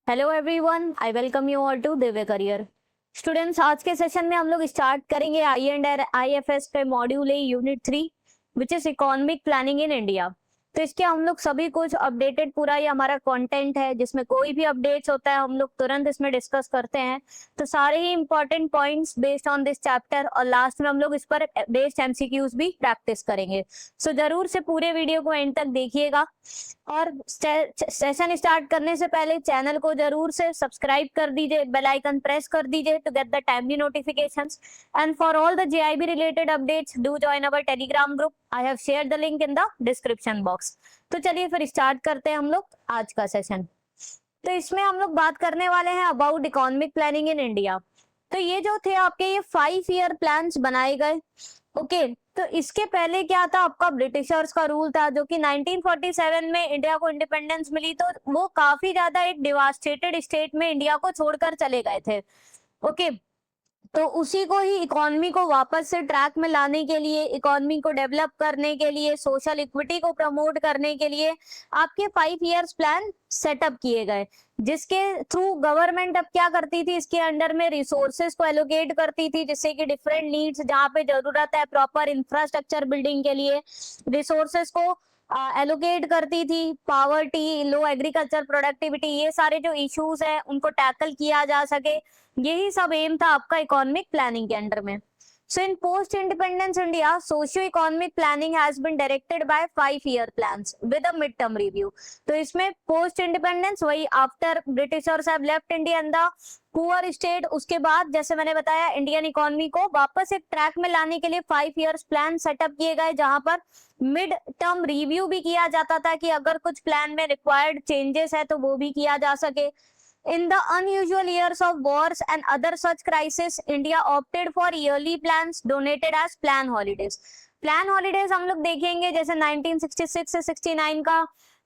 Hello everyone, I welcome you all to Divya career. Students, आज के session में हम लोग स्टार्ट करेंगे IFS पे module a unit 3 which is economic planning in India. तो इसके हम लोग सभी कुछ अपडेटेड, पूरा ये हमारा कंटेंट है जिसमें कोई भी अपडेट्स होता है हम लोग तुरंत इसमें डिस्कस करते हैं। तो सारे ही important points based on this chapter, और लास्ट में हम लोग इस पर बेस्ड MCQs भी प्रैक्टिस करेंगे। सो जरूर से पूरे वीडियो को एंड तक देखिएगा। और सेशन स्टार्ट करने से पहले चैनल को जरूर से सब्सक्राइब कर दीजिए, बेल आइकन प्रेस कर दीजिए to get the timely notifications. And for all the JIB related updates do join our Telegram group. I have shared the link in the description box. तो चलिए फिर स्टार्ट करते हैं हम लोग आज का सेशन। तो इसमें हम लोग बात करने वाले हैं about economic planning in India. तो ये जो थे आपके ये 5 ईयर प्लान्स बनाए गए। ओके, तो इसके पहले क्या था, आपका ब्रिटिशर्स का रूल था जो कि 1947 में इंडिया को इंडिपेंडेंस मिली, तो वो काफी ज्यादा एक डिवास्टेटेड स्टेट में इंडिया को छोड़कर चले गए थे। ओके, तो उसी को ही इकोनॉमी को वापस से ट्रैक में लाने के लिए, इकोनॉमी को डेवलप करने के लिए, सोशल इक्विटी को प्रमोट करने के लिए आपके 5 इयर्स प्लान सेटअप किए गए, जिसके थ्रू गवर्नमेंट अब क्या करती थी, इसके अंडर में रिसोर्सेज को एलोकेट करती थी, जिससे कि डिफरेंट नीड्स जहाँ पे जरूरत है प्रॉपर इंफ्रास्ट्रक्चर बिल्डिंग के लिए रिसोर्सेज को एलोकेट करती थी। पावर्टी, लो एग्रीकल्चर प्रोडक्टिविटी, ये सारे जो इश्यूज है उनको टैकल किया जा सके, यही सब एम था आपका इकोनॉमिक प्लानिंग के अंडर में। So in post-independence India, socio-economic planning has been directed by 5-year plans with a mid-term review. तो इसमें post-independence वही after Britishers have left India and the poor state, उसके बाद जैसे मैंने बताया इंडियन इकोनॉमी को वापस एक ट्रैक में लाने के लिए 5 years प्लान सेटअप किए गए, जहां पर मिड टर्म रिव्यू भी किया जाता था कि अगर कुछ प्लान में रिक्वायर्ड चेंजेस है तो वो भी किया जा सके। In the unusual years of wars and other such crises, India opted for yearly plans donated as plan holidays. Plan holidays हम लोग देखेंगे जैसे 1966 से 69 का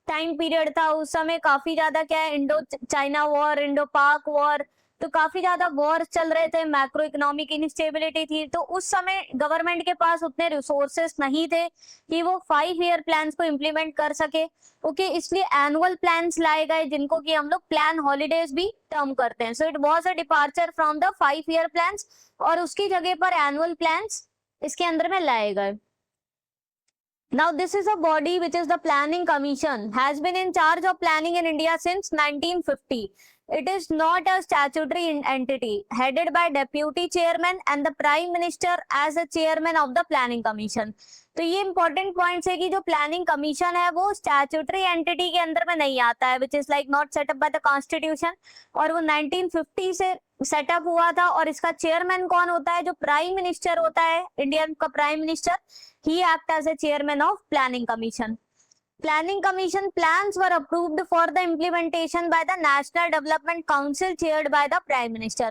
टाइम पीरियड था, उस समय काफी ज्यादा क्या है, इंडो चाइना वॉर, इंडो पाक वॉर, तो काफी ज्यादा वॉर चल रहे थे, मैक्रो इकोनॉमिक इनस्टेबिलिटी थी, तो उस समय गवर्नमेंट के पास उतने रिसोर्सेस नहीं थे कि वो 5 ईयर प्लान्स को इम्प्लीमेंट कर सके। ओके, इसलिए एनुअल प्लान्स लाए गए जिनको कि हम लोग प्लान हॉलीडेज भी टर्म करते हैं। So it was a departure from the 5 year plans, और उसकी जगह पर एनुअल प्लान्स इसके अंदर में लाए गए। Now this is a body which is the Planning Commission, has been in charge of planning in India since 1950. It is not a statutory entity, headed by deputy chairman and the prime minister as a chairman of the Planning Commission. तो ये important points है कि जो planning commission है वो statutory entity के अंदर में नहीं आता है, which is like not set up by the constitution, और वो 1950 से सेटअप हुआ था। और इसका चेयरमैन कौन होता है, जो प्राइम मिनिस्टर होता है, इंडियन का prime minister, he act as a chairman of planning commission. Planning Commission plans were approved for the implementation by the National Development Council chaired by the Prime Minister.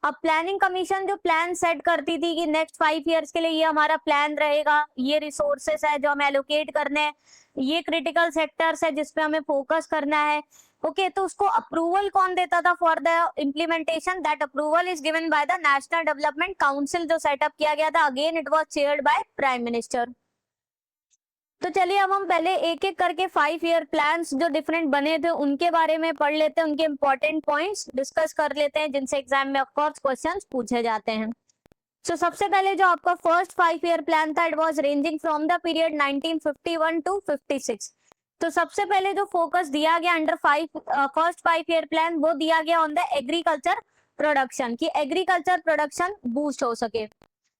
अब planning commission जो plan set करती थी कि next 5 years के लिए ये हमारा plan रहेगा, ये रिसोर्सेस है जो हमें एलोकेट करने हैं, ये क्रिटिकल सेक्टर्स है जिसपे हमें फोकस करना है। ओके, तो उसको अप्रूवल कौन देता था for the implementation? That approval is given by the national development council जो सेटअप किया गया था। Again it was chaired by prime minister. तो चलिए अब हम पहले एक एक करके 5 ईयर प्लान्स जो डिफरेंट बने थे उनके बारे में पढ़ लेते हैं, उनके इंपॉर्टेंट पॉइंट्स डिस्कस कर लेते हैं जिनसे एग्जाम में ऑफकोर्स क्वेश्चंस पूछे जाते हैं। सो सबसे पहले जो आपका फर्स्ट 5 ईयर प्लान था, it was ranging from the period 1951 to 56। तो सबसे पहले जो फोकस दिया गया अंडर फर्स्ट 5 ईयर प्लान, वो दिया गया ऑन द एग्रीकल्चर प्रोडक्शन, कि एग्रीकल्चर प्रोडक्शन बूस्ट हो सके।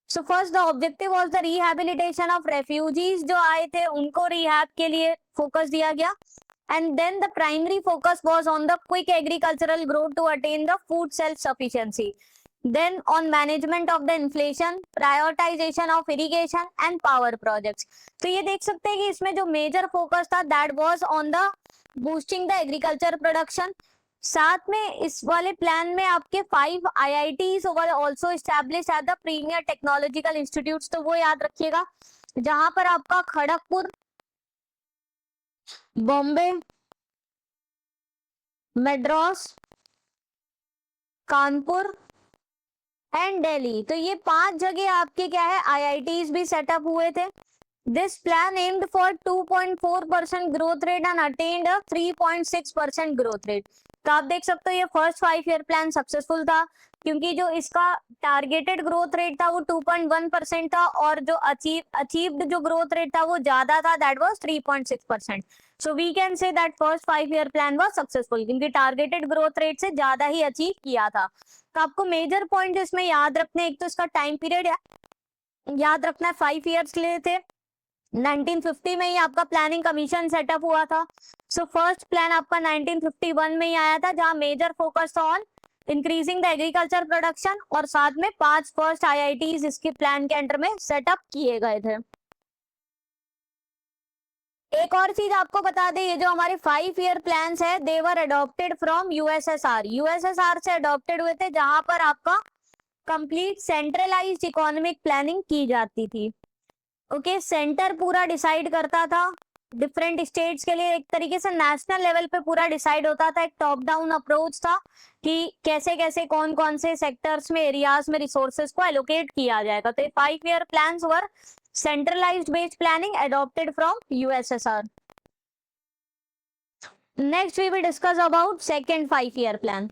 So first the objective was the rehabilitation of refugees, जो आए थे उनको रिहैब के लिए फोकस दिया गया। And then the primary focus was on the quick agricultural growth to attain the food self sufficiency, then on management of the inflation, prioritization of irrigation and power projects. तो ये देख सकते हैं कि इसमें जो मेजर फोकस था that was on the boosting the agriculture production। साथ में इस वाले प्लान में आपके 5 IITs were also establish at the premier technological institutes, तो वो याद रखिएगा, जहां पर आपका खड़गपुर, बॉम्बे, मद्रास, कानपुर एंड दिल्ली, तो ये 5 जगह आपके क्या है IITs भी सेटअप हुए थे। This plan aimed for 2.4% growth rate and attained a 3.6% growth rate. तो आप देख सकते हो ये फर्स्ट 5 ईयर प्लान सक्सेसफुल था, क्योंकि जो इसका टारगेटेड ग्रोथ रेट था वो 2.1% था, और जो अचीव्ड जो ग्रोथ रेट था वो ज्यादा था, that was 3.6%. So we can say that first 5 year plan was successful, क्योंकि टारगेटेड ग्रोथ रेट से ज्यादा ही अचीव किया था. तो आपको मेजर पॉइंट इसमें याद रखने, एक तो इसका टाइम पीरियड याद रखना है, 5 ईयर्स के लिए थे. 1950 में ही आपका प्लानिंग कमीशन सेटअप हुआ था. सो फर्स्ट प्लान आपका 1951 में ही आया था, जहां major focus on increasing the agriculture production, और साथ में 5 फर्स्ट आईआईटीज इसके प्लान के अंडर में सेटअप किए गए थे. एक और चीज आपको बता दें, ये जो हमारे 5 ईयर प्लान्स है, दे वर अडॉप्टेड फ्रॉम यूएसएसआर. यूएसएसआर से अडॉप्टेड हुए थे, जहां पर आपका कंप्लीट सेंट्रलाइज्ड इकोनॉमिक प्लानिंग की जाती थी. ओके, सेंटर पूरा डिसाइड करता था. डिफरेंट स्टेट्स के लिए एक तरीके से नेशनल लेवल पे पूरा डिसाइड होता था. एक टॉप डाउन अप्रोच था कि कैसे कैसे कौन कौन से सेक्टर्स में, एरियाज में रिसोर्सेज को एलोकेट किया जाएगा. तो 5 year plans were centralised based planning adopted from USSR. Next we will discuss about second 5 year plan.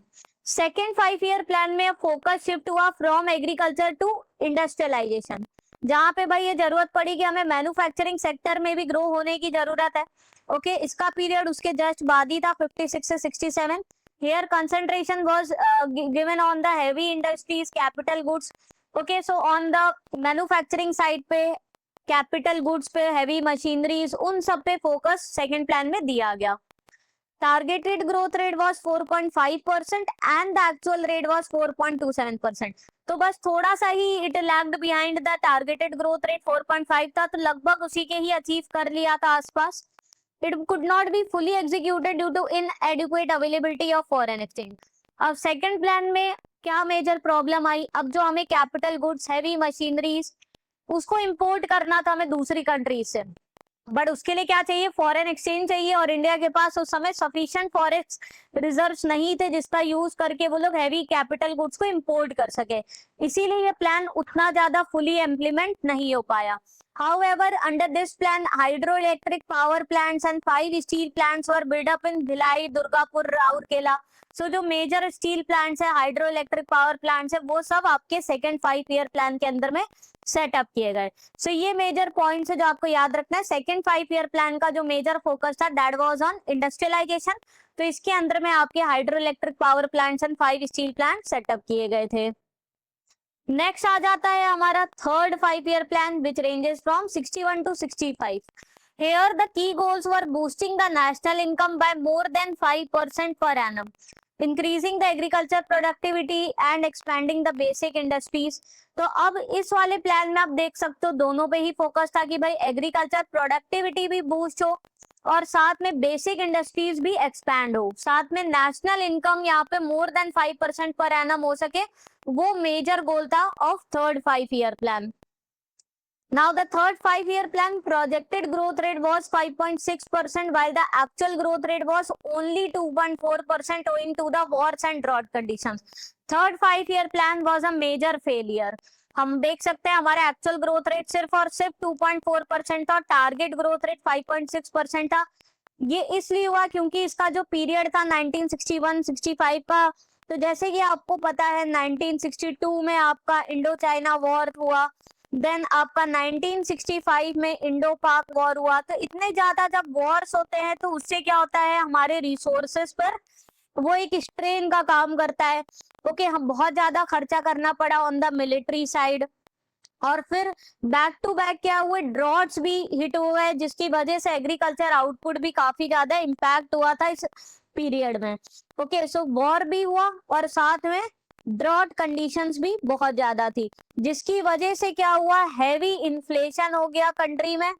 Second 5 year plan में फोकस शिफ्ट हुआ फ्रॉम एग्रीकल्चर टू इंडस्ट्रियलाइजेशन, जहां पे भाई ये जरूरत पड़ी कि हमें मैन्युफैक्चरिंग सेक्टर में भी ग्रो होने की जरूरत है. ओके, इसका पीरियड उसके जस्ट बाद ही था, 56 से 67. Here concentration was given on the heavy industries, capital goods. Okay, so on the manufacturing side पे, कैपिटल गुड्स पे, हैवी मशीनरीज, उन सब पे फोकस सेकंड प्लान में दिया गया. Targeted growth rate was 4.5% and the actual rate was 4.27%. तो बस थोड़ा सा ही it lagged behind the targeted growth rate 4.5 था, तो लगभग उसी के ही अचीव कर लिया था आसपास. It could not be fully executed due to inadequate availability of foreign exchange. अब सेकंड प्लान में क्या मेजर प्रॉब्लम आई, अब जो हमें कैपिटल गुड्स, हैवी मशीनरीज, उसको इंपोर्ट करना था हमें दूसरी कंट्रीज से, बट उसके लिए क्या चाहिए, फॉरेन एक्सचेंज चाहिए, और इंडिया के पास उस समय सफिशिएंट फॉरेक्स रिजर्व्स नहीं थे जिसका यूज करके वो लोग हैवी कैपिटल गुड्स को इंपोर्ट कर सके. इसीलिए ये प्लान उतना ज्यादा फुली इम्प्लीमेंट नहीं हो पाया. However, under this plan, hydroelectric power plants and 5 steel plants were built up in Bhilai, Durgapur, Rourkela. So जो मेजर स्टील प्लांट्स है, हाइड्रोइलेक्ट्रिक पावर प्लांट्स है, वो सब आपके सेकंड 5 ईयर प्लान के अंदर में सेटअप किए गए. सो ये मेजर पॉइंट्स है जो आपको याद रखना है. सेकंड 5 ईयर प्लान का जो मेजर फोकस था, दैट वाज ऑन इंडस्ट्रियलाइजेशन. तो इसके अंदर में आपके hydroelectric power plants and 5 steel plant setup किए गए थे. नेक्स्ट आ जाता है हमारा third 5 year plan, which ranges from 61 to 65. Here the key goals were boosting the national income by more than 5% per annum, increasing the agriculture productivity and expanding the basic industries. तो अब इस वाले plan में आप देख सकते हो दोनों पे ही फोकस था कि भाई एग्रीकल्चर प्रोडक्टिविटी भी बूस्ट हो और साथ में बेसिक इंडस्ट्रीज भी एक्सपैंड हो, साथ में नेशनल इनकम यहाँ पे मोर देन 5% पर एनम हो सके. वो मेजर गोल था of third 5 year plan. Now the third 5 year plan projected growth rate was 5.6%, while the actual growth rate was only 2.4% owing to the wars and drought conditions. Third 5 year plan was a major failure. हम देख सकते हैं हमारा actual growth rate सिर्फ और सिर्फ 2.4% था, target growth rate 5.6% था. ये इसलिए हुआ क्योंकि इसका जो पीरियड था 1961-65 का, तो जैसे कि आपको पता है 1962 में आपका इंडो चाइना वॉर हुआ, देन आपका 1965 में इंडो पाक वॉर हुआ. तो इतने ज्यादा जब वॉर्स होते हैं तो उससे क्या होता है, हमारे रिसोर्सेस पर वो एक स्ट्रेन का काम करता है. ओके, हम बहुत ज्यादा खर्चा करना पड़ा ऑन द मिलिट्री साइड, और फिर बैक टू बैक क्या हुए, ड्रॉट्स भी हिट हुए, जिसकी वजह से एग्रीकल्चर आउटपुट भी काफी ज्यादा इम्पैक्ट हुआ था इस पीरियड में. ओके, सो वॉर भी हुआ और साथ में ड्रॉट कंडीशंस भी बहुत ज्यादा थी, जिसकी वजह से क्या हुआ, हैवी इन्फ्लेशन हो गया कंट्री में,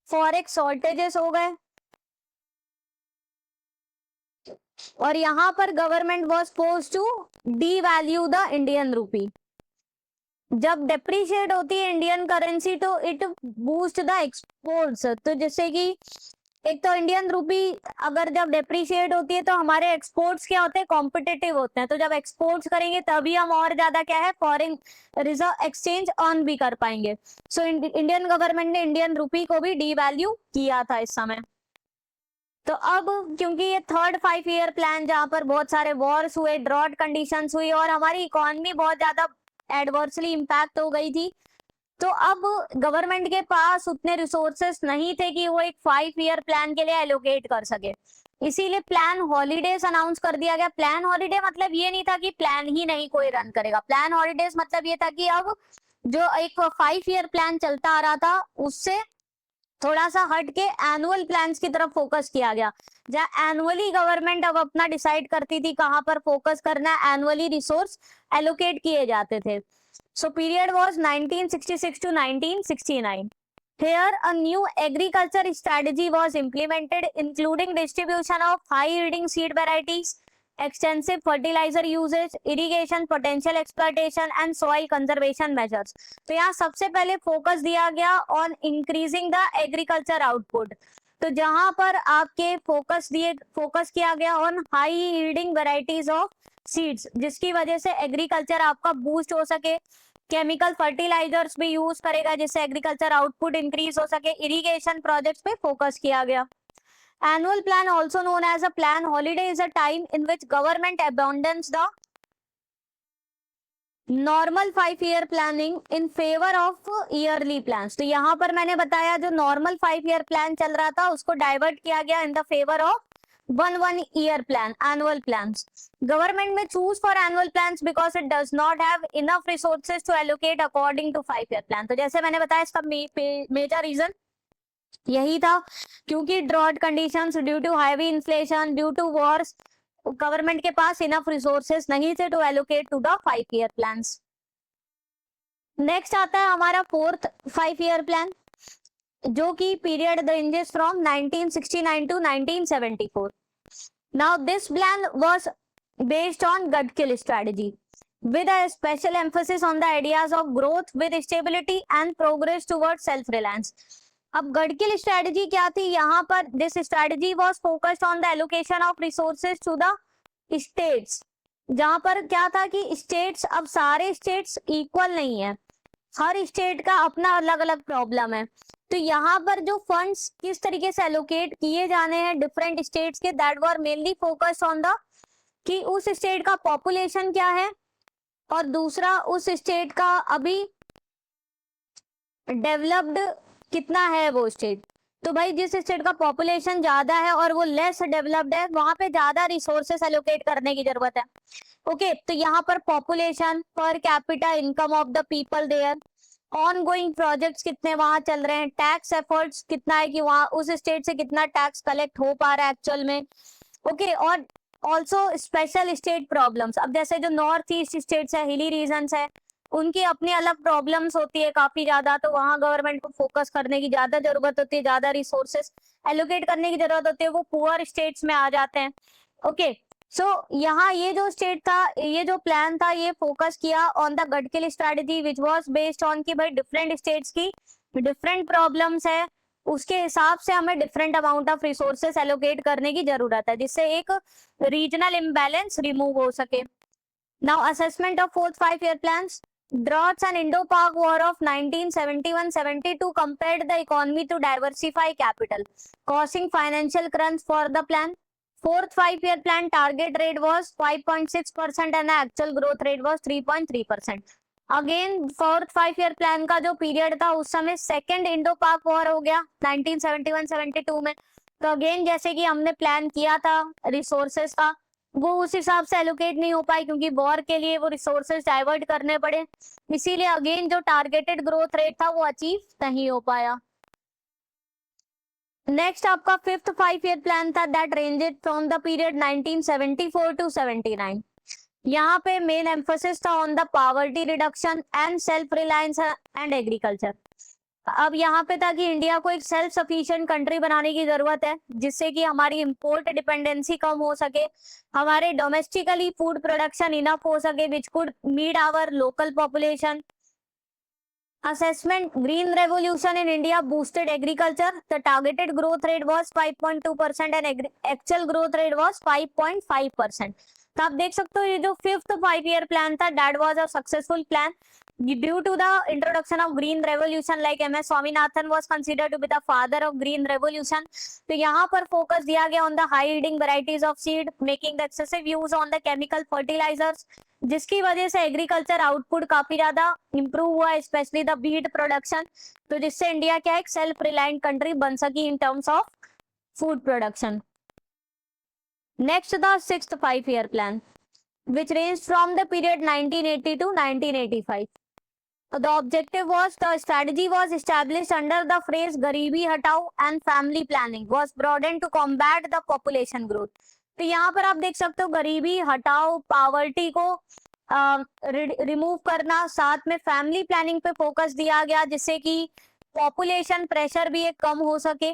फॉरेक्स शॉर्टेजेस हो गए, और यहाँ पर government was forced to devalue the Indian rupee. जब डेप्रिशिएट होती है इंडियन करेंसी तो इट बूस्ट द एक्सपोर्ट्स. तो जैसे कि एक तो इंडियन रूपी अगर जब डेप्रिशिएट होती है तो हमारे एक्सपोर्ट्स क्या होते हैं, कॉम्पिटिटिव होते हैं. तो जब एक्सपोर्ट्स करेंगे तभी हम और ज्यादा क्या है, फॉरेन रिजर्व एक्सचेंज अर्न भी कर पाएंगे. सो इंडियन गवर्नमेंट ने इंडियन रूपी को भी डीवैल्यू किया था इस समय. तो अब क्योंकि ये थर्ड 5 ईयर प्लान जहाँ पर बहुत सारे वॉर्स हुए, ड्रॉट कंडीशंस हुई और हमारी इकोनॉमी बहुत ज्यादा एडवर्सली इम्पैक्ट हो गई थी, तो अब गवर्नमेंट के पास उतने रिसोर्सेस नहीं थे कि वो एक 5 ईयर प्लान के लिए एलोकेट कर सके। इसीलिए प्लान हॉलीडेज अनाउंस कर दिया गया। प्लान हॉलीडे मतलब ये नहीं था कि प्लान ही नहीं कोई रन करेगा। प्लान हॉलीडेज मतलब ये था कि अब जो एक 5 ईयर प्लान चलता आ रहा था उससे थोड़ा सा हट के एनुअल प्लान्स की तरफ फोकस किया गया, जहाँ एनुअली गवर्नमेंट अब अपना डिसाइड करती थी कहाँ पर फोकस करना है, एनुअली रिसोर्स एलोकेट किए जाते थे। So period was 1966 to 1969. Here a new agriculture strategy was implemented, including distribution of high-yielding seed varieties, extensive fertilizer usage, irrigation, potential exploitation and soil conservation measures. तो यहाँ सबसे पहले focus दिया गया on increasing the agriculture output. तो जहां पर आपके फोकस किया गया on high yielding varieties of seeds, जिसकी वजह से एग्रीकल्चर आपका बूस्ट हो सके। केमिकल फर्टिलाइजर्स भी यूज करेगा जिससे एग्रीकल्चर आउटपुट इंक्रीज हो सके। इरिगेशन प्रोजेक्ट्स पे फोकस किया गया। Annual plan also known as a plan holiday is a time in which government abandons the normal 5 year planning in favour of yearly plans. तो यहाँ पर मैंने बताया जो नॉर्मल 5 ईयर प्लान चल रहा था उसको डाइवर्ट किया गया in the favour of one year plan, annual plans. Government may choose for annual plans because it does not have enough resources to allocate according to 5 year plan. तो जैसे मैंने बताया इसका मेजर रीजन यही था, क्योंकि drought conditions, due to heavy inflation, due to wars, government के पास इनफ रिसोर्सेस नहीं थे to allocate to the 5 year plans. Next आता है हमारा फोर्थ 5 ईयर प्लान, जो कि period ranges from 1969 to 1974. Now this plan was based on Gudkill strategy with a special emphasis on the ideas of growth with stability and progress towards self-reliance. अब गडकिल strategy क्या थी? यहाँ पर this strategy was focused on the allocation of resources to the states, जहाँ पर क्या था कि स्टेट्स, अब सारे स्टेट्स इक्वल नहीं है, हर स्टेट का अपना अलग अलग प्रॉब्लम है। तो यहाँ पर जो फंड्स किस तरीके से एलोकेट किए जाने हैं डिफरेंट स्टेट्स के, that were mainly focused on the कि उस स्टेट का पॉपुलेशन क्या है और दूसरा उस स्टेट का अभी डेवलप्ड कितना है वो स्टेट। तो भाई जिस स्टेट का पॉपुलेशन ज्यादा है और वो लेस डेवलप्ड है वहां पे ज्यादा रिसोर्सेस एलोकेट करने की जरूरत है। ओके, तो यहाँ पर population, per capita income of the people there, on going projects कितने वहां चल रहे हैं, टैक्स एफर्ट्स कितना है कि वहां उस स्टेट से कितना टैक्स कलेक्ट हो पा रहा है एक्चुअल में। ओके, और ऑल्सो स्पेशल स्टेट प्रॉब्लम्स। अब जैसे जो नॉर्थ ईस्ट स्टेट्स है, हिली रीजन्स है, उनकी अपनी अलग प्रॉब्लम्स होती है काफी ज्यादा, तो वहां गवर्नमेंट को फोकस करने की ज्यादा जरूरत होती है, ज्यादा रिसोर्सेस एलोकेट करने की जरूरत होती है, वो पुअर स्टेट्स में आ जाते हैं। ओके, सो यहाँ ये जो स्टेट था, ये जो प्लान था, ये फोकस किया on the Gadgil strategy which was based on कि भाई डिफरेंट स्टेट्स की डिफरेंट प्रॉब्लम्स है, उसके हिसाब से हमें different amount of resources allocate करने की जरूरत है, जिससे एक रीजनल इम्बैलेंस रिमूव हो सके। Now assessment of fourth 5 year plans. Droughts and Indo-Pak War of 1971-72 compelled the economy to diversify capital, causing financial crunch for the plan. Fourth 5 year plan target rate was 5.6% and the actual growth rate was 3.3%. Again, fourth 5 year plan का जो period था उस समय second Indo पाक war हो गया 1971-72 में। तो अगेन जैसे कि हमने प्लान किया था रिसोर्सेस का, वो उस हिसाब से एलोकेट नहीं हो पाई क्योंकि वॉर के लिए वो रिसोर्सेज डाइवर्ट करने पड़े, इसीलिए अगेन जो टारगेटेड ग्रोथ रेट था वो अचीव नहीं हो पाया। नेक्स्ट आपका फिफ्थ 5 ईयर प्लान था, that ranged from the period 1974 to 79। यहाँ पे मेन एम्फोसिस था on the poverty reduction and self reliance and agriculture. अब यहाँ पे था कि इंडिया को एक सेल्फ सफिशिएंट कंट्री बनाने की जरूरत है, जिससे कि हमारी इंपोर्ट डिपेंडेंसी कम हो सके, हमारे डोमेस्टिकली फूड प्रोडक्शन इनफ हो सके which could meet our local population. Assessment, green revolution in India boosted agriculture. The targeted growth rate was 5.2% and actual growth rate was 5.5%. तो आप देख सकते हो ये जो 5th 5-year प्लान था that was a successful plan due to the introduction of green revolution, like MS Swaminathan was considered to be the father of green revolution. तो यहाँ पर फोकस दिया गया on the high yielding varieties of seed, making the excessive use on the chemical fertilisers, जिसकी वजह से agriculture output काफी ज्यादा इंप्रूव हुआ, स्पेशली द व्हीट प्रोडक्शन। तो जिससे इंडिया क्या एक सेल्फ रिलायंट कंट्री बन सकी in terms of food production. Next the 6th 5-year plan, which ranged from the period 1980 to 1985. The objective was, the strategy was established under the phrase Garibi Hatao and family planning was broadened to combat the population growth. तो यहाँ पर आप देख सकते हो गरीबी हटाओ, poverty को रिमूव करना, साथ में फैमिली प्लानिंग पे फोकस दिया गया जिससे कि पॉपुलेशन प्रेशर भी एक कम हो सके।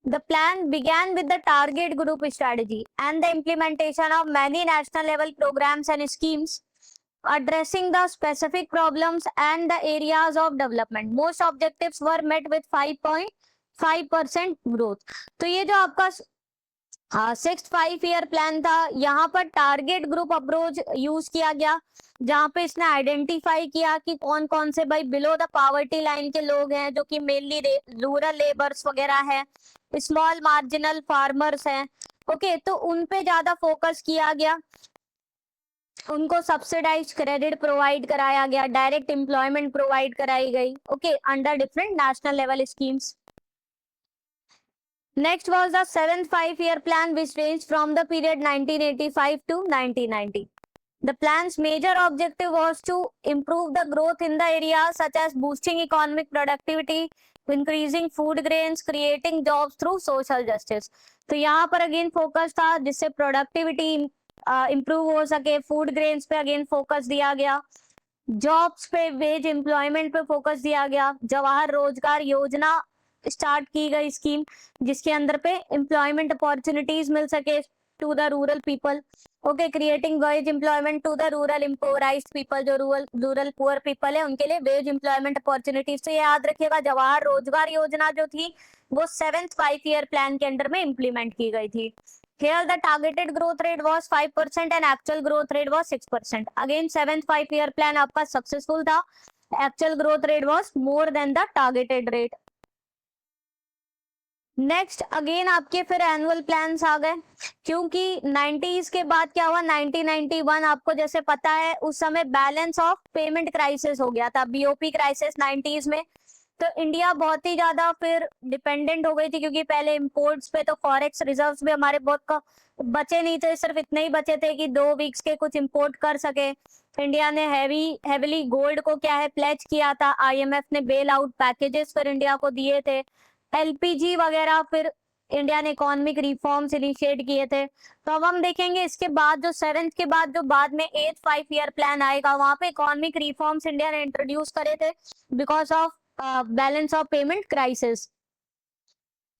The plan began with the target group strategy and the implementation of many national level programs and schemes addressing the specific problems and the areas of development. Most objectives were met with 5.5% growth. तो ये जो आपका 6th 5-year plan था, यहाँ पर target group approach use किया गया, जहाँ पे इसने आइडेंटिफाई किया कि कौन कौन से भाई बिलो द पॉवर्टी लाइन के लोग हैं, जो कि मेनली रूरल लेबर्स वगैरह है, स्मॉल मार्जिनल फार्मर्स हैं। ओके, तो उन पे ज्यादा फोकस किया गया, उनको सब्सिडाइज क्रेडिट प्रोवाइड कराया गया, डायरेक्ट एम्प्लॉयमेंट प्रोवाइड कराई गई, okay, under different national level schemes. Next was the 7th 5-year plan, which ranged from the period 1985 to 1990. The plan's major objective was to improve the growth in the areas such as boosting economic productivity, increasing food grains, creating jobs through social justice. तो यहाँ पर again focus था जिससे productivity improve हो सके, food grains पे again focus दिया गया, जॉब्स पे, वेज एम्प्लॉयमेंट पे फोकस दिया गया, जवाहर रोजगार योजना स्टार्ट की गई स्कीम जिसके अंदर पे एम्प्लॉयमेंट अपॉर्चुनिटीज मिल सके to the rural people, okay, creating wage employment to the rural impoverished people, जो रूरल पुअर पीपल है उनके लिए वेज एम्प्लॉयमेंट अपॉर्चुनिटीज। तो ये याद रखिएगा, जवाहर रोजगार योजना जो थी वो 7th 5-year प्लान के अंडर में इंप्लीमेंट की गई थी। Here the targeted growth rate was 5% and actual growth rate was 6%. Again 7th 5-year plan आपका सक्सेसफुल था, actual growth rate was more than the targeted rate. Next again आपके फिर annual plans आ गए, क्योंकि 90s के बाद क्या हुआ, 1991 आपको जैसे पता है उस समय बैलेंस ऑफ पेमेंट क्राइसिस हो गया था, BOP क्राइसिस 90s में। तो इंडिया बहुत ही ज्यादा फिर डिपेंडेंट हो गई थी, क्योंकि पहले इंपोर्ट्स पे तो फॉरेक्स रिजर्व्स भी हमारे बहुत बचे नहीं थे, सिर्फ इतने ही बचे थे कि 2 वीक्स के कुछ इंपोर्ट कर सके। इंडिया ने हेवीली गोल्ड को क्या है प्लेज किया था, IMF ने बेल आउट पैकेजेस फिर इंडिया को दिए थे, LPG वगैरह, फिर इंडिया ने इकोनॉमिक रिफॉर्म्स इनिशिएट किए थे। तो अब हम देखेंगे इसके बाद जो 7th के बाद जो बाद में 8th 5-year प्लान आएगा, वहां पे इकोनॉमिक रिफॉर्म्स इंडिया ने इंट्रोड्यूस करे थे because of balance of payment crisis.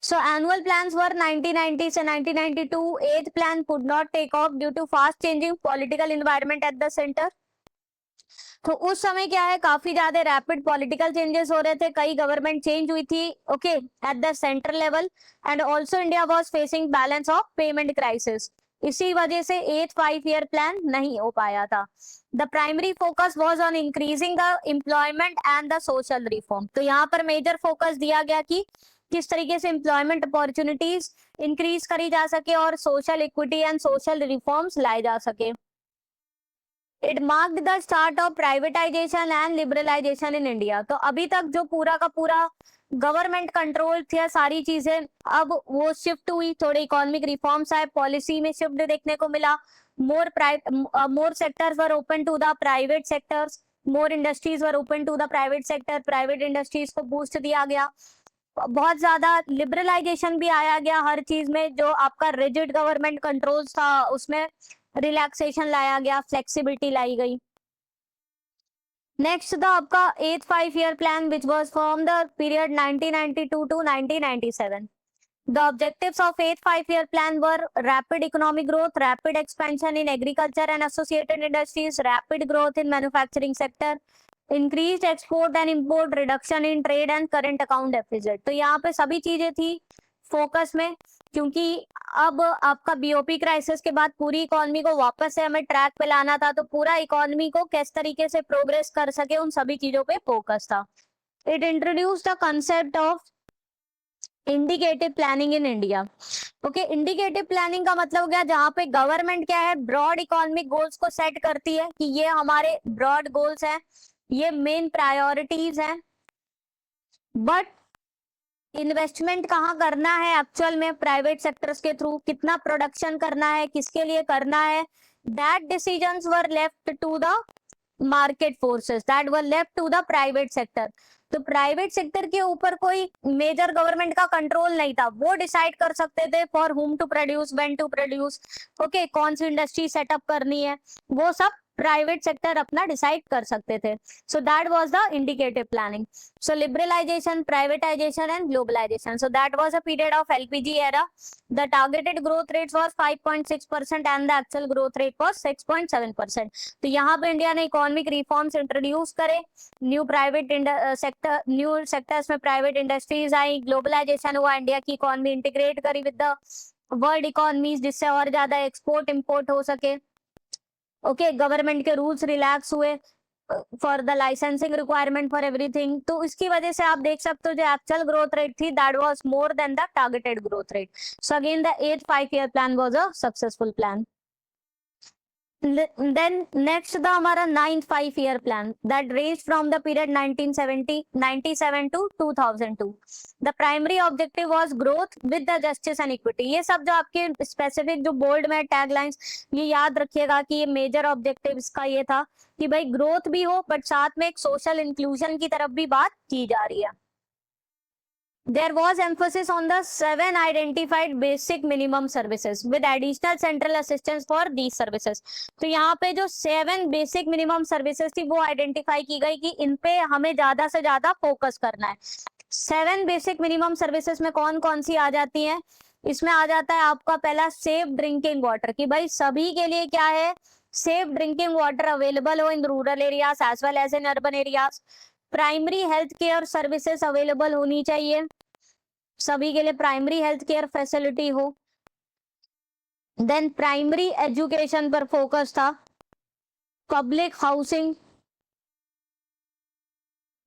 So annual plans were 1990 से 1992. 8th plan could not take off due to fast changing political environment at the center. तो उस समय क्या है, काफी ज्यादा रैपिड पॉलिटिकल चेंजेस हो रहे थे, कई गवर्नमेंट चेंज हुई थी, okay, at the central level, and also India was facing balance of payment crisis. इसी वजह से 8th 5-year प्लान नहीं हो पाया था। The primary focus was on increasing the employment and the social reform. तो यहाँ पर मेजर फोकस दिया गया कि किस तरीके से एम्प्लॉयमेंट अपॉर्चुनिटीज इंक्रीज करी जा सके और social equity and social reforms लाए जा सके। It marked the start of privatisation and liberalisation in India. तो अभी तक जो पूरा का पूरा गवर्नमेंट कंट्रोल थी सारी चीजें, अब वो शिफ्ट हुई, थोड़े इकोनॉमिक रिफॉर्म्स आए, पॉलिसी में शिफ्ट देखने को मिला, more sectors were open to the private sectors, more industries were open to the private sector, private industries को बूस्ट दिया गया, बहुत ज्यादा लिबरलाइजेशन भी आया गया हर चीज में, जो आपका रिजिड गवर्नमेंट कंट्रोल्स था उसमें रिलैक्सेशन लाया गया, फ्लेक्सिबिलिटी लाई गई। नेक्स्ट द आपका 8th 5-year plan which was from the period 1992 to 1997. The objectives of 8th 5-year plan were rapid economic growth, rapid expansion in agriculture and associated industries, rapid growth in manufacturing sector, increased export and import, reduction in trade and current account deficit. तो यहाँ पे सभी चीजें थी focus में, क्योंकि अब आपका बीओपी क्राइसिस के बाद पूरी इकोनॉमी को वापस से हमें ट्रैक पे लाना था, तो पूरा इकोनॉमी को किस तरीके से प्रोग्रेस कर सके उन सभी चीजों पे फोकस था। It introduce the concept of indicative planning in India. Okay, indicative planning का मतलब हो गया जहां पे गवर्नमेंट क्या है, ब्रॉड इकोनॉमिक गोल्स को सेट करती है कि ये हमारे ब्रॉड गोल्स हैं, ये मेन प्रायोरिटीज हैं, बट इन्वेस्टमेंट कहाँ करना है एक्चुअल में, प्राइवेट सेक्टर्स के थ्रू कितना प्रोडक्शन करना है, किसके लिए करना है, that decisions were left to the market forces, that were left to the private sector. तो प्राइवेट सेक्टर के ऊपर कोई मेजर गवर्नमेंट का कंट्रोल नहीं था, वो डिसाइड कर सकते थे for whom to produce, when to produce, okay, कौन सी इंडस्ट्री सेटअप करनी है, वो सब प्राइवेट सेक्टर अपना डिसाइड कर सकते थे। So that was the indicative planning. So liberalization, privatization and globalization. So that was a period of LPG era. The targeted growth rates was 5.6% and the actual growth rate was 6.7%. तो यहाँ पे India ने economic reforms introduce करे, new private sector, new sectors में private industries आई, globalisation हुआ, India की economy integrate करी with the world economies, जिससे और ज्यादा एक्सपोर्ट इंपोर्ट हो सके। ओके, गवर्नमेंट के रूल्स रिलैक्स हुए for the licensing requirement for everything. तो इसकी वजह से आप देख सकते हो जो एक्चुअल ग्रोथ रेट थी that was more than the targeted growth rate. So again the 8th 5-year plan was a successful plan. Then next the हमारा 9th 5-year plan that ranged from the period 1997 to 2002. The primary objective was growth with the justice and equity. ये सब जो आपके specific जो bold में taglines, ये याद रखिएगा कि ये मेजर ऑब्जेक्टिव इसका ये था कि भाई ग्रोथ भी हो बट साथ में एक सोशल इंक्लूजन की तरफ भी बात की जा रही है। There was emphasis on the 7 identified basic minimum services with additional central assistance for these services. तो यहाँ पे जो 7 बेसिक मिनिमम सर्विसेज थी वो आइडेंटिफाई की गई कि इन पे हमें ज्यादा से ज्यादा फोकस करना है। 7 बेसिक मिनिमम सर्विसेज में कौन कौन सी आ जाती हैं? इसमें आ जाता है आपका पहला सेफ ड्रिंकिंग वाटर, कि भाई सभी के लिए क्या है, सेफ ड्रिंकिंग वाटर अवेलेबल हो in rural areas as well as in urban areas. Primary health care services available होनी चाहिए, सभी के लिए प्राइमरी हेल्थ केयर फैसिलिटी हो। देन प्राइमरी एजुकेशन पर फोकस था, पब्लिक हाउसिंग,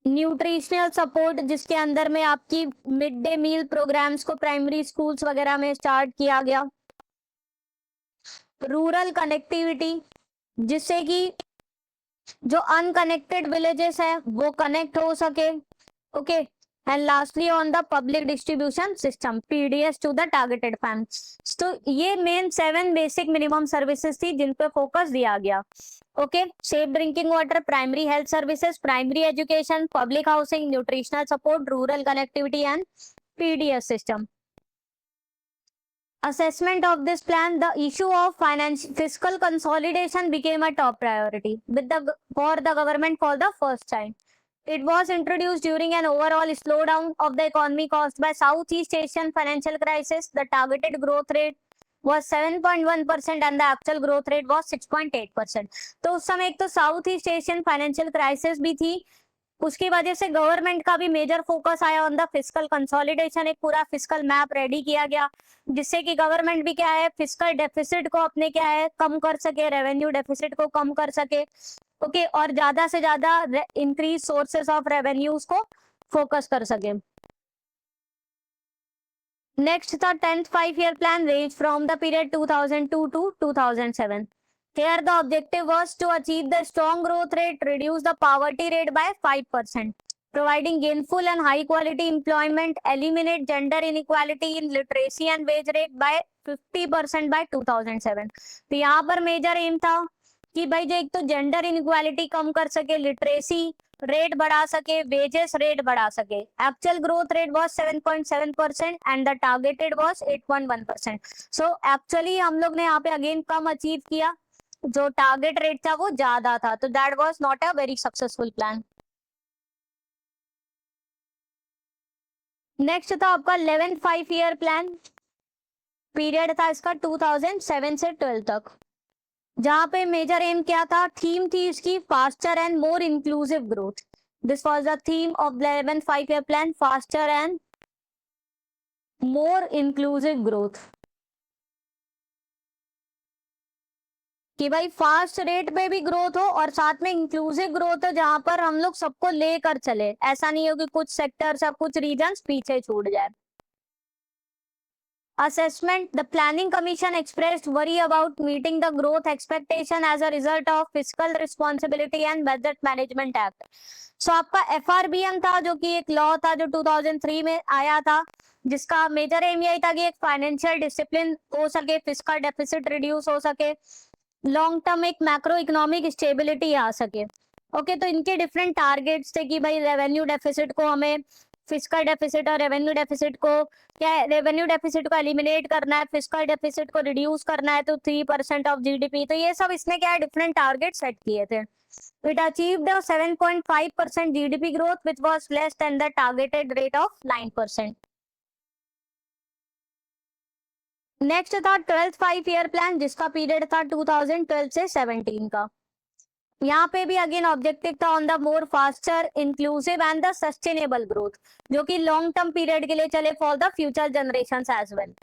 न्यूट्रिशनल सपोर्ट जिसके अंदर में आपकी मिड डे मील प्रोग्राम्स को प्राइमरी स्कूल्स वगैरह में स्टार्ट किया गया। रूरल कनेक्टिविटी, जिससे कि जो अनकनेक्टेड विलेजेस है वो कनेक्ट हो सके। Okay, and lastly on the public distribution system, PDS to the targeted families. तो ये मेन 7 बेसिक मिनिमम सर्विसेज थी जिन पे फोकस दिया गया। Okay, safe drinking water, primary health services, primary education, public housing, nutritional support, rural connectivity and PDS system. Assessment of this plan, the issue of fiscal consolidation became a top priority for the government for the first time. It was introduced during an overall slowdown of the economy caused by Southeast Asian financial crisis. The targeted growth rate was 7.1% and the actual growth rate was 6.8%. तो उस समय एक तो south east Asian financial crisis भी थी, उसकी वजह से गवर्नमेंट का भी मेजर फोकस आया ऑन द फिस्कल कंसोलिडेशन। एक पूरा फिस्कल मैप रेडी किया गया जिससे कि गवर्नमेंट भी क्या है, फिस्कल डेफिसिट को अपने क्या है कम कर सके, रेवेन्यू डेफिसिट को कम कर सके। ओके, और ज्यादा से ज्यादा इंक्रीज सोर्सेस ऑफ रेवेन्यूज को फोकस कर सके। नेक्स्ट था 10th 5-year plan range from the period 2002 to 2007. Here the objective was to achieve the strong growth rate, reduce the poverty rate by 5%, providing gainful and high quality employment, eliminate gender inequality in literacy and wage rate by 50% by 2007. तो यहाँ पर major M था कि भाई जो एक तो gender inequality कम कर सके, लिटरेसी रेट बढ़ा सके, वेजेस रेट बढ़ा सके। Actual growth rate was 7.7% and the targeted was 8.1%। So actually हम लोग ने यहाँ पे अगेन कम अचीव किया, जो टारगेट रेट था वो ज्यादा था, तो that was not a very successful plan. Next था आपका 11th 5-year प्लान, पीरियड था इसका 2007 से 12 तक, जहां पे मेजर एम क्या था, थीम थी इसकी faster and more inclusive growth. This was the theme of 11th 5-year plan, faster and more inclusive growth, कि भाई फास्ट रेट पे भी ग्रोथ हो और साथ में इंक्लूसिव ग्रोथ हो, जहां पर हम लोग सबको लेकर चले, ऐसा नहीं हो कि कुछ सेक्टर्स या कुछ रीजन्स पीछे छूट जाए। Assessment, the Planning Commission expressed worry about meeting the growth expectation as a result of Fiscal Responsibility and Budget Management Act. So आपका FRBM था, जो कि एक लॉ था जो 2003 में आया था, जिसका मेजर एम यही था कि एक फाइनेंशियल डिसिप्लिन हो सके, फिस्कल डेफिसिट रिड्यूस हो सके, लॉन्ग टर्म एक मैक्रो इकोनॉमिक स्टेबिलिटी आ सके। ओके, तो इनके डिफरेंट टारगेट्स थे कि भाई रेवेन्यू डेफिसिट को हमें, फिस्कल डेफिसिट और रेवेन्यू डेफिसिट को, क्या है, रेवेन्यू डेफिसिट को एलिमिनेट करना है, फिस्कल डेफिसिट को रिड्यूस करना है, तो 3% ऑफ जीडीपी। तो ये सब इसने क्या है, डिफरेंट टारगेट सेट किए थे। It achieved 7.5% GDP growth which was less than the targeted rate of 9%। Next था 12th 5 ईयर प्लान, जिसका पीरियड था 2012 से 17 का। यहाँ पे भी अगेन ऑब्जेक्टिव था on the more faster inclusive and the sustainable growth, जो कि लॉन्ग टर्म पीरियड के लिए चले for the future generations as well.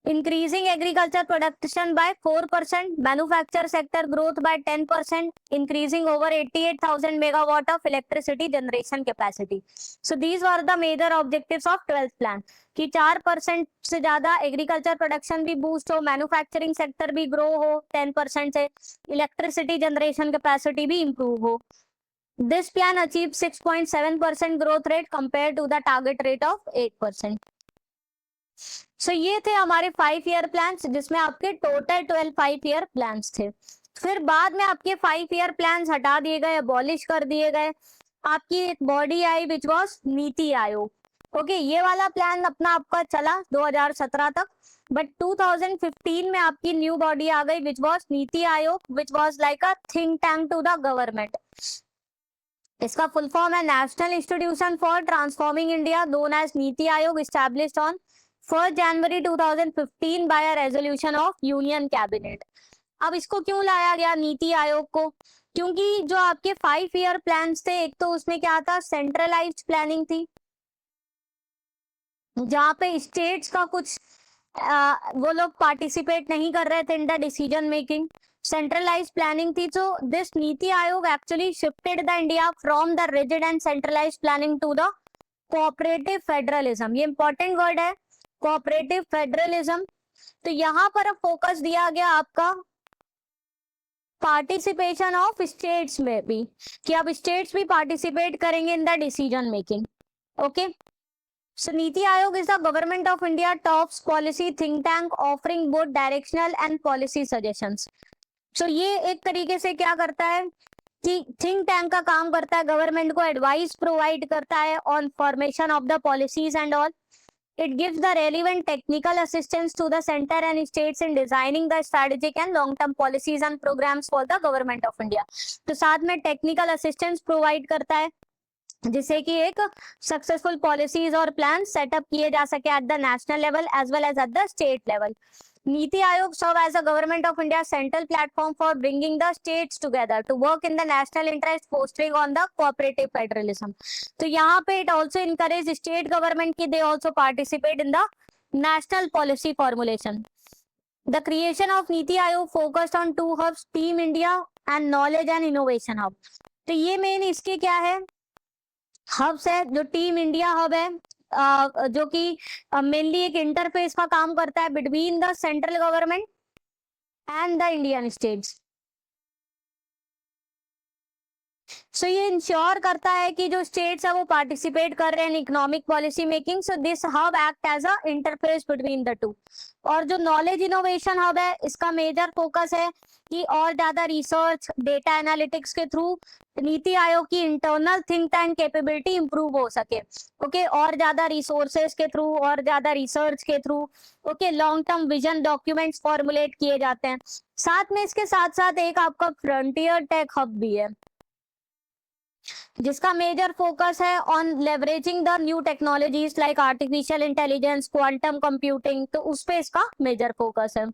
Increasing agriculture production by 4%, manufacture sector growth by 10%, increasing over 88,000 megawatt of electricity generation capacity. So these were the major objectives of 12th plan, कि 4% से ज्यादा agriculture production भी boost हो, manufacturing sector भी grow हो 10% से, electricity generation capacity भी improve हो। This plan achieved 6.7% growth rate compared to the target rate of 8%. सो ये थे हमारे 5 ईयर प्लान्स, जिसमें आपके टोटल 12 5 ईयर प्लान्स थे। फिर बाद में आपके 5 ईयर प्लान्स हटा दिए गए, अबॉलिश कर दिए गए। आपकी एक body I which was NITI आयोग। ओके, ये वाला प्लान अपना आपका चला 2017 तक, बट 2015 में आपकी न्यू बॉडी आ गई विच was NITI Aayog, which was like a think tank to the government. इसका फुल फॉर्म है national institution for transforming India, known as NITI Aayog, established on 1 January 2015 by a resolution of union cabinet. अब इसको क्यों लाया गया नीति आयोग को? क्योंकि जो आपके 5 ईयर प्लान्स थे, एक तो उसमें क्या था, सेंट्रलाइज्ड प्लानिंग थी, जहां पे स्टेट्स का कुछ वो लोग पार्टिसिपेट नहीं कर रहे थे in the decision making, centralised planning थी। So this NITI Aayog actually shifted the India from the rigid and centralised planning to the cooperative federalism. ये इंपॉर्टेंट वर्ड है, कोऑपरेटिव फेडरलिज्म। तो यहाँ पर फोकस दिया गया आपका पार्टिसिपेशन ऑफ स्टेट्स में भी, कि अब स्टेट्स भी पार्टिसिपेट करेंगे in the decision making. Okay, so NITI Aayog is the government of India tops policy think tank offering both directional and policy suggestions. So ये एक तरीके से क्या करता है कि थिंक टैंक का काम करता है, गवर्नमेंट को एडवाइस प्रोवाइड करता है on formation of the policies and all. It gives the relevant technical assistance to the center and states in designing the strategic and long-term policies and programs for the government of India. तो साथ में technical assistance provide करता है, जिससे कि एक successful policies और plan setup किए जा सके at the national level as well as at the state level. NITI Aayog serve as a government of India central platform for bringing the states together to work in the national interest, fostering on the cooperative federalism. तो यहाँ पे it also encourage state government की they also participate in the national policy formulation. The creation of NITI Aayog focused on 2 hubs, Team India and Knowledge and Innovation Hub. तो ये main इसके क्या है, hubs है, जो टीम इंडिया हब है, जो कि मेनली एक इंटरफेस का काम करता है between the central government and the Indian states. So ये इंश्योर करता है कि जो स्टेट्स है वो पार्टिसिपेट कर रहे हैं in economic policy making. So this hub act as a interface between the two. और जो नॉलेज इनोवेशन हब है, इसका मेजर फोकस है कि और ज्यादा रिसर्च डेटा एनालिटिक्स के थ्रू नीति आयोग की internal think tank capability improve हो सके। ओके, और ज्यादा रिसोर्सेज के थ्रू और ज्यादा रिसर्च के through okay long term vision documents formulate किए जाते हैं। साथ में इसके साथ साथ एक आपका फ्रंटियर टेक हब भी है, जिसका मेजर फोकस है on leveraging the new technologies like artificial intelligence, quantum computing. तो उस पे इसका मेजर फोकस है।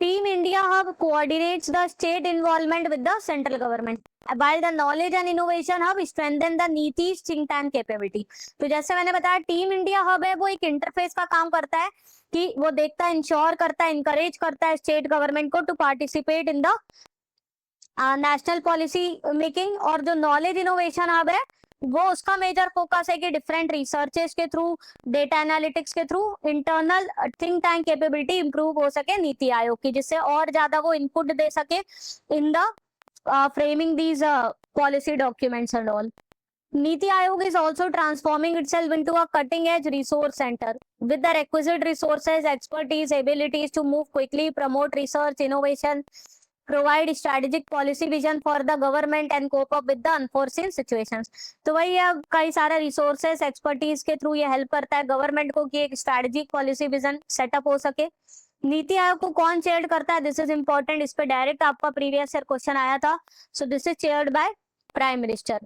Team India Hub coordinates the state involvement with the central government, while the knowledge and innovation hub strengthen the नीति think tank capability. तो जैसे मैंने बताया टीम इंडिया हब है वो एक इंटरफेस का काम करता है कि वो देखता है, इंश्योर करता है, इंकरेज करता है स्टेट गवर्नमेंट को to participate in the national policy making. और जो नॉलेज इनोवेशन हब है वो उसका मेजर फोकस है कि डिफरेंट रिसर्चेस के थ्रू, डेटा एनालिटिक्स के through internal think tank capability improve हो सके नीति आयोग की, जिससे और ज्यादा वो इनपुट दे सके in the framing these policy documents and all. Niti Aayog is also transforming itself into a cutting-edge resource center with the requisite resources, expertise, abilities to move quickly, promote research, innovation, provide strategic policy vision for the government and cope up with the unforeseen situations. तो वही है, कई सारे resources, expertise के through ये help करता है government को कि एक strategic policy vision सेटअप हो सके. नीति आयोग को कौन चेयर करता है, दिस इज इंपॉर्टेंट, इस पे डायरेक्ट आपका प्रीवियस ईयर क्वेश्चन आया था. So this is chaired by prime minister.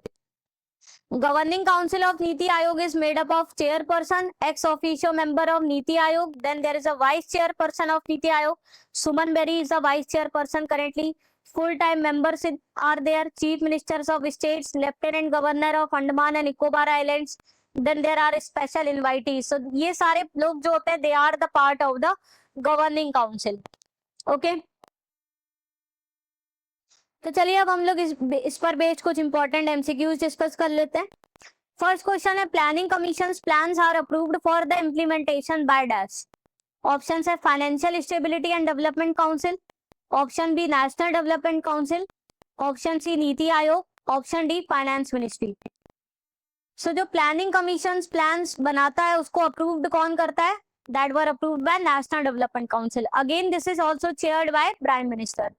Governing Council of Niti Aayog is made up of chairperson, ex officio member of Niti Aayog. Then there is a vice chairperson of Niti Aayog. Suman Berry is the vice chairperson currently. Full-time members are there. Chief ministers of states, lieutenant governor of Andaman and Nicobar Islands. Then there are special invitees. So ये सारे लोग जो होते हैं, they are the part of the governing council. Okay. तो चलिए अब हम लोग इस पर बेस्ड कुछ इंपॉर्टेंट एमसीक्यूज डिस्कस कर लेते हैं. फर्स्ट क्वेश्चन है, planning commission plans are approved for the implementation by dash. Option है financial stability and development council, option B national development council, option C NITI Aayog, option D finance ministry. So जो planning commission plans बनाता है उसको approved कौन करता है, that were approved by national development council. Again this is also chaired by prime minister.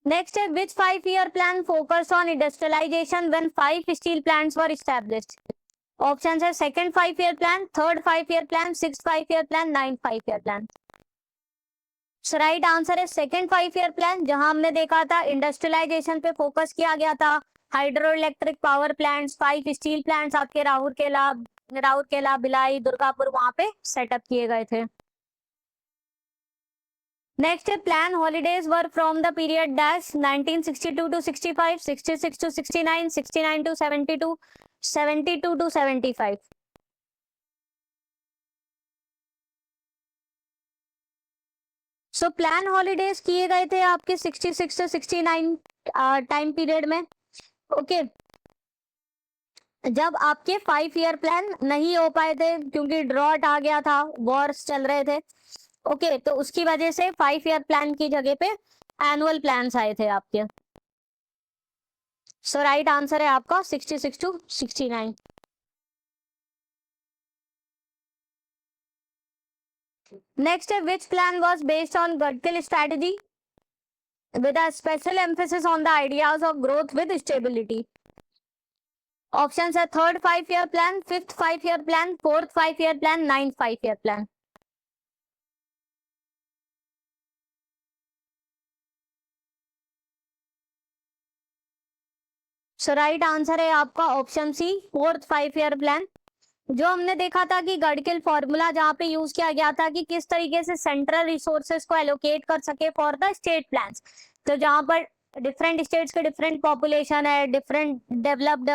Next है, which 5-year plan focused on industrialization when 5 steel plants were established? Options है second 5-year plan, third 5-year plan, sixth 5-year plan, ninth 5-year plan. So right answer है second 5-year plan, जहां हमने देखा था industrialisation पे focus किया गया था. Hydro electric power plants, 5 steel plants आपके राउरकेला, भिलाई, दुर्गापुर वहां पे सेटअप किए गए थे. Next, plan holidays were from the period dash 1962 to 65, 66 to 69, 69 to 72, 72 to 75. So plan holidays किए गए थे आपके 66 to 69 टाइम पीरियड में. ओके, जब आपके 5-year प्लान नहीं हो पाए थे क्योंकि ड्रॉट आ गया था, वॉर्स चल रहे थे. ओके, तो उसकी वजह से 5-year प्लान की जगह पे एनुअल प्लान्स आए थे आपके. सो राइट आंसर है आपका 66 टू 69. नेक्स्ट है, which plan was based on Gadgil strategy with a special emphasis on the ideas of growth with stability. Option है third 5-year plan, fifth 5-year plan, fourth 5-year plan, ninth 5-year plan. So right answer है आपका option C, fourth 5-year plan. जो हमने देखा था कि गडकिल formula जहाँ पे यूज किया गया था कि किस तरीके से सेंट्रल रिसोर्सेज को एलोकेट कर सके फॉर द स्टेट प्लान्स. तो जहाँ पर डिफरेंट स्टेट्स के डिफरेंट पॉपुलेशन है, डिफरेंट डेवलप्ड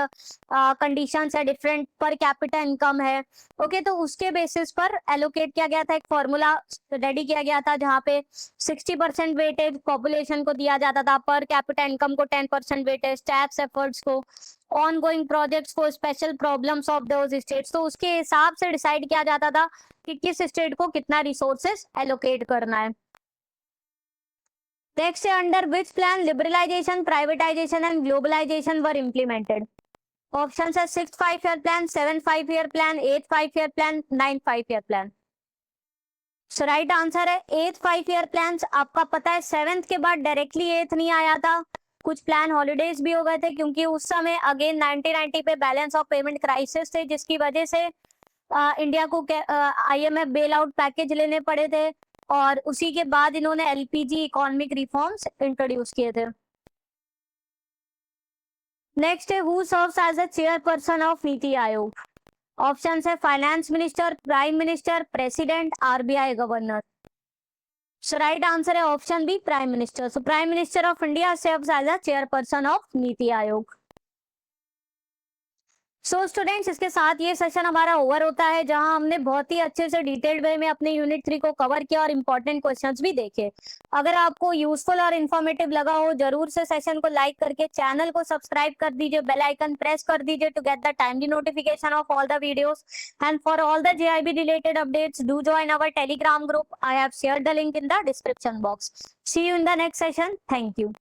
कंडीशंस है, डिफरेंट पर कैपिटा इनकम है. ओके, तो उसके बेसिस पर एलोकेट किया गया था, एक फॉर्मूला रेडी किया गया था जहाँ पे 60% वेटेज पॉपुलेशन को दिया जाता था, पर कैपिटा इनकम को 10% वेटेज, टैक्स एफर्ट्स को, ऑन गोइंग प्रोजेक्ट्स को, special problems of those states. तो उसके हिसाब से डिसाइड किया जाता था कि किस स्टेट को कितना रिसोर्सेस एलोकेट करना है. नेक्स्ट है, under which plan liberalisation, privatisation and globalisation were implemented. Option है six 5-year plan, seven 5-year plan, eight 5-year plan, nine 5-year plan. So right answer है एट 5-year प्लान. आपका पता है seventh के बाद डायरेक्टली एथ नहीं आया था, कुछ प्लान हॉलीडेज भी हो गए थे क्योंकि उस समय अगेन 1990 पे बैलेंस ऑफ पेमेंट क्राइसिस थे, जिसकी वजह से इंडिया को IMF बेल आउट पैकेज लेने पड़े थे. और उसी के बाद इन्होंने LPG इकोनॉमिक रिफॉर्म्स इंट्रोड्यूस किए थे. नेक्स्ट है, who serves as a chairperson of NITI Aayog. Option है finance minister, prime minister, president, RBI governor. So right answer है option B, prime minister. So prime minister of India serves as a chairperson of NITI Aayog. So students, इसके साथ ये session हमारा over होता है, जहां हमने बहुत ही अच्छे से डिटेल्ड वे में अपने यूनिट 3 को कवर किया और इंपॉर्टेंट क्वेश्चंस भी देखे। अगर आपको यूजफुल और इन्फॉर्मेटिव लगा हो, जरूर से सेशन को लाइक करके चैनल को सब्सक्राइब कर दीजिए, बेल आइकन प्रेस कर दीजिए to get the timely notification of all the videos and for all the JIB related updates do join our Telegram group. I have shared the link in the description box. See you in the next session. Thank you.